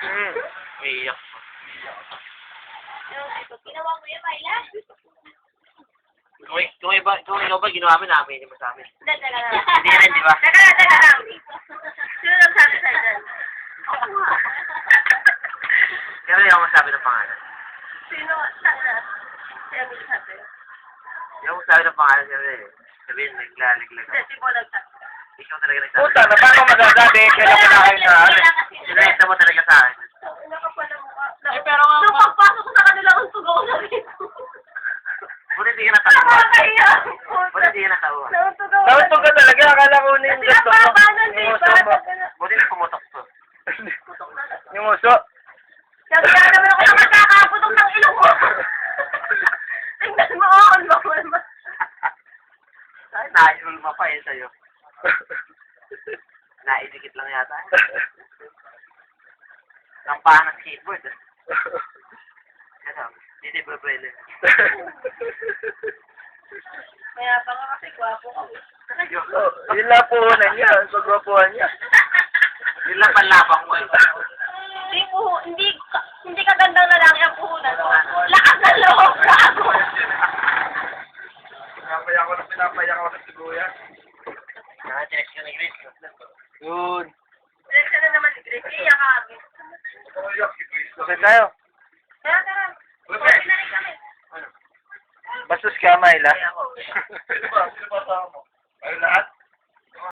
Iiyak pa. Ginawa mo yun, Myla? Kung ikaw ba, ginawa mo namin, hindi mo sa amin. Hindi, teka lang. Hindi rin, di ba? Teka lang. Sino nagsabi sa'yo dyan? Ako nga. Pero hindi ako masabi ng pangalan. Sino? Sana? Sino nagsabi? Hindi ako masabi ng pangalan, siyempre. Sabihin, naglaliglag Hindi, ako. si Paul nagsabi. Ikaw talaga nagsabi. Puta, na paano masasabi? Kailan ko na kayo sa akin? Sinayeta mo talaga sa akin. Nakapala mo ka. pero nga, Nung pagpasok ko sa kanila, untog ako sa rito. Buti hindi ka natawa. Nakakaya. Buti hindi ka natawa. Nauntog ako. Nauntog ka talaga, akala ko na yung Kasi gusto mo. napapanan, di Yung ba? uso mo. Buti hindi pumutok to. Yung uso. Sabi nga naman ako na magkakaputok ng ilong mo. Tingnan mo, on mo. Nailulma pa eh sa'yo. Naidikit lang yata. Lampahan ng skateboard. Ano? Hindi problema. Kaya pa nga kasi gwapo ko. Yun lang puhunan niya, pagwapuhan niya. Yun lang panlabang mo eh. Hindi ka gandang lalaki ang puhunan mo. Lakas ng loob, gago. Pinapaya ko sa siguyan. Naka-check ka ni Grace. Yun. Direksyon na naman ni Grace. Iya ka. Okay tayo. Tara. Okay na rin kami. Bastos ka, Myla. Kaya ako. Sino ba? Sino ba sa mo?